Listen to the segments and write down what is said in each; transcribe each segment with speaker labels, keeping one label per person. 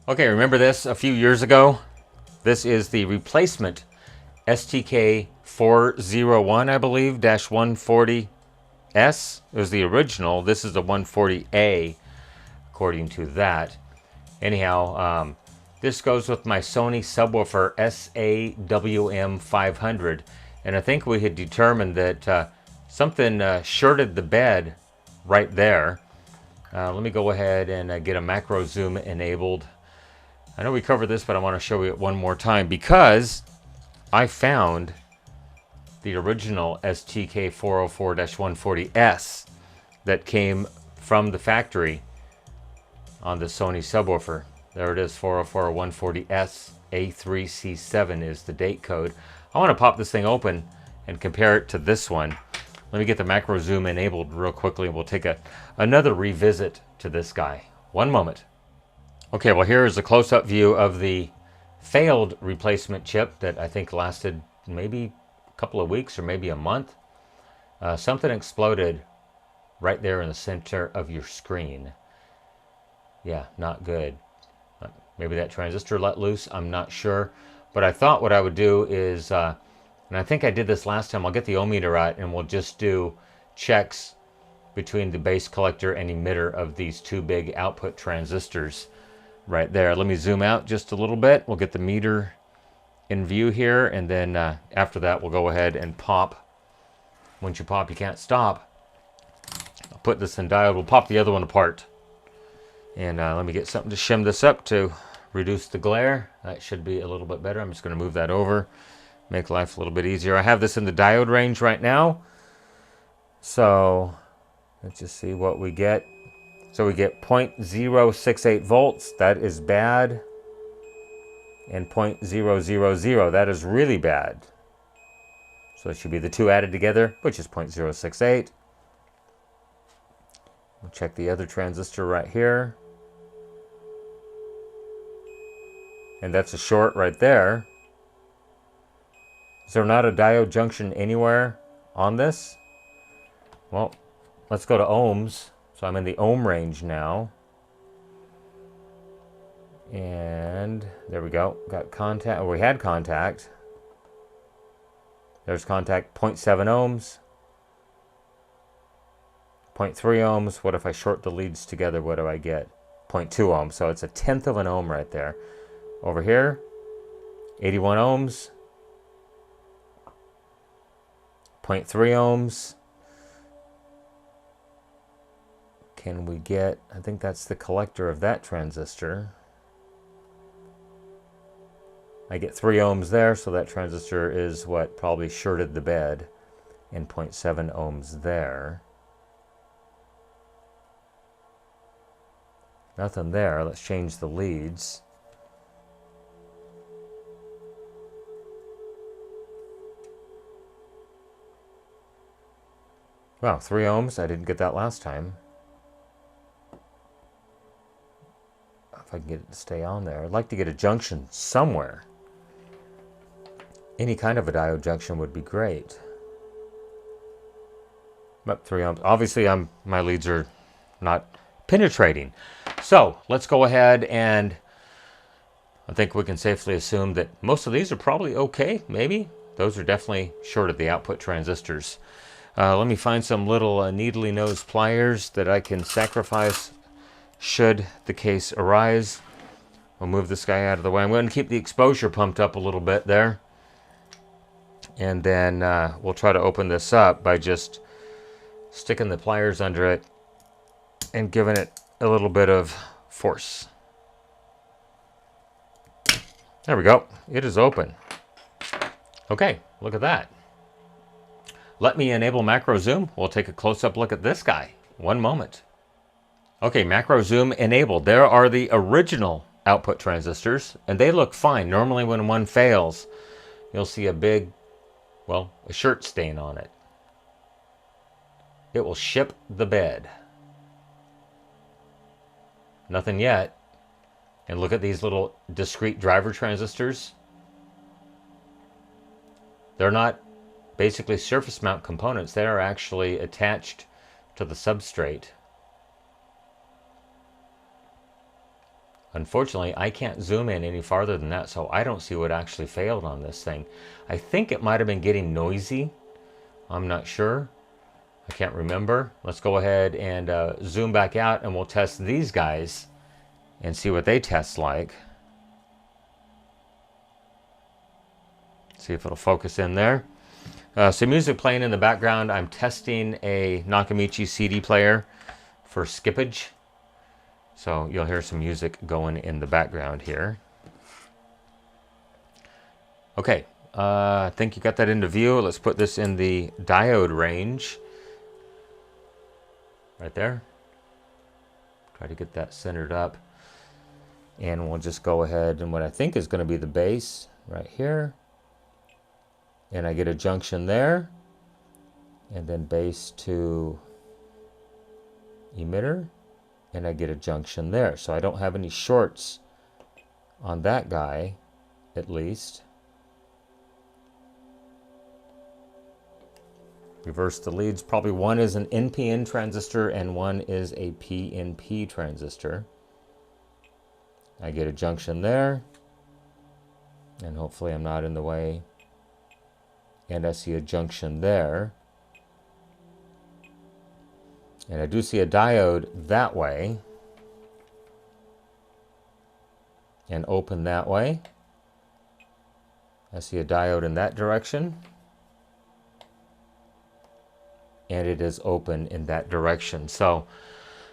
Speaker 1: Okay, remember this a few years ago? This is the replacement STK401, I believe, -140S. It was the original. This is the 140A, according to that. Anyhow, this goes with my Sony subwoofer SA-WM500. And I think we had determined that something shorted the bed right there. Let me go ahead and get a macro zoom enabled. I know we covered this, but I want to show you it one more time because I found the original STK401-140S that came from the factory on the Sony subwoofer. There it is, 401-140S, A3C7 is the date code. I want to pop this thing open and compare it to this one. Let me get the macro zoom enabled real quickly and we'll take another revisit to this guy. One moment. Okay, well here is a close-up view of the failed replacement chip that I think lasted maybe a couple of weeks or maybe a month. Something exploded right there in the center of your screen. Yeah, not good. Maybe that transistor let loose, I'm not sure. But I thought what I would do is, and I think I did this last time, I'll get the ohm meter out and we'll just do checks between the base collector and emitter of these two big output transistors right there. Let me zoom out just a little bit. We'll get the meter in view here, and then after that we'll go ahead and pop. Once you pop, you can't stop. I'll put this in diode. We'll pop the other one apart. And let me get something to shim this up to reduce the glare. That should be a little bit better. I'm just going to move that over, make life a little bit easier. I have this in the diode range right now. So let's just see what we get. So we get 0.068 volts, that is bad, and 0.000, that is really bad. So it should be the two added together, which is 0.068. We'll check the other transistor right here. And that's a short right there. Is there not a diode junction anywhere on this? Well, let's go to ohms. So I'm in the ohm range now. And there we go. Got contact. Oh, we had contact. There's contact, 0.7 ohms. 0.3 ohms. What if I short the leads together? What do I get? 0.2 ohms. So it's a tenth of an ohm right there. Over here, 81 ohms. 0.3 ohms. Can we get, I think that's the collector of that transistor. I get 3 ohms there, so that transistor is what probably shorted the bed, and 0.7 ohms there. Nothing there. Let's change the leads. Wow, 3 ohms. I didn't get that last time. If I can get it to stay on there. I'd like to get a junction somewhere. Any kind of a diode junction would be great. But 3 ohms. Obviously, my leads are not penetrating. So let's go ahead, and I think we can safely assume that most of these are probably okay. Maybe those are definitely short of the output transistors. Let me find some little needly nose pliers that I can sacrifice should the case arise. We'll move this guy out of the way. I'm going to keep the exposure pumped up a little bit there. And then we'll try to open this up by just sticking the pliers under it and giving it a little bit of force. There we go. It is open. Okay, look at that. Let me enable macro zoom. We'll take a close-up look at this guy. One moment. Okay, macro zoom enabled. There are the original output transistors, and they look fine. Normally when one fails, you'll see a big, well, a shirt stain on it. It will ship the bed. Nothing yet. And look at these little discrete driver transistors. They're not basically surface mount components. They are actually attached to the substrate. Unfortunately, I can't zoom in any farther than that, so I don't see what actually failed on this thing. I think it might have been getting noisy. I'm not sure. I can't remember. Let's go ahead and zoom back out, and we'll test these guys and see what they test like. See if it'll focus in there. So music playing in the background. I'm testing a Nakamichi CD player for skippage. So you'll hear some music going in the background here. Okay, I think you got that into view. Let's put this in the diode range. Right there. Try to get that centered up. And we'll just go ahead and what I think is going to be the base right here. And I get a junction there. And then base to emitter. And I get a junction there. So I don't have any shorts on that guy, at least. Reverse the leads. Probably one is an NPN transistor and one is a PNP transistor. I get a junction there. And hopefully I'm not in the way. And I see a junction there. And I do see a diode that way. And open that way. I see a diode in that direction. And it is open in that direction. So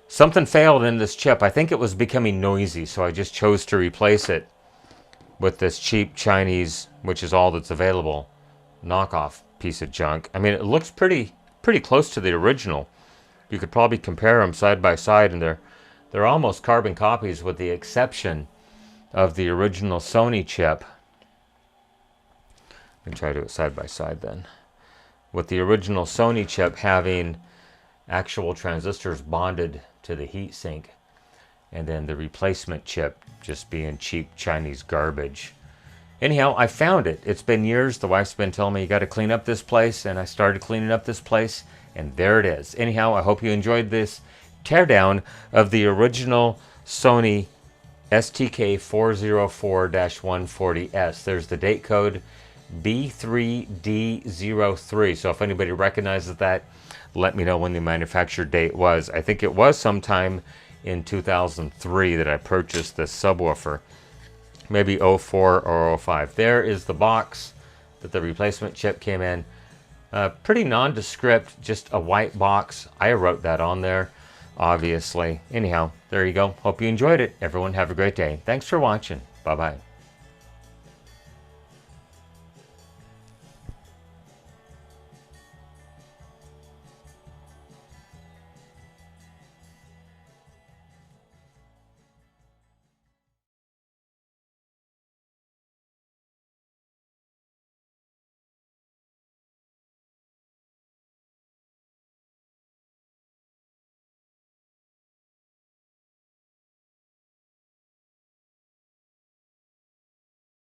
Speaker 1: something failed in this chip. I think it was becoming noisy, so I just chose to replace it with this cheap Chinese, which is all that's available, knockoff piece of junk. I mean, it looks pretty close to the original. You could probably compare them side by side, and they're almost carbon copies with the exception of the original Sony chip. Let me try to do it side by side then. With the original Sony chip having actual transistors bonded to the heatsink, and then the replacement chip just being cheap Chinese garbage. Anyhow, I found it. It's been years. The wife's been telling me you got to clean up this place, and I started cleaning up this place, and there it is. Anyhow, I hope you enjoyed this teardown of the original Sony STK401-140S. There's the date code B3D03. So if anybody recognizes that, let me know when the manufacture date was. I think it was sometime in 2003 that I purchased this subwoofer. Maybe 04 or 05. There is the box that the replacement chip came in. Pretty nondescript, just a white box. I wrote that on there, obviously. Anyhow, there you go. Hope you enjoyed it. Everyone have a great day. Thanks for watching. Bye-bye.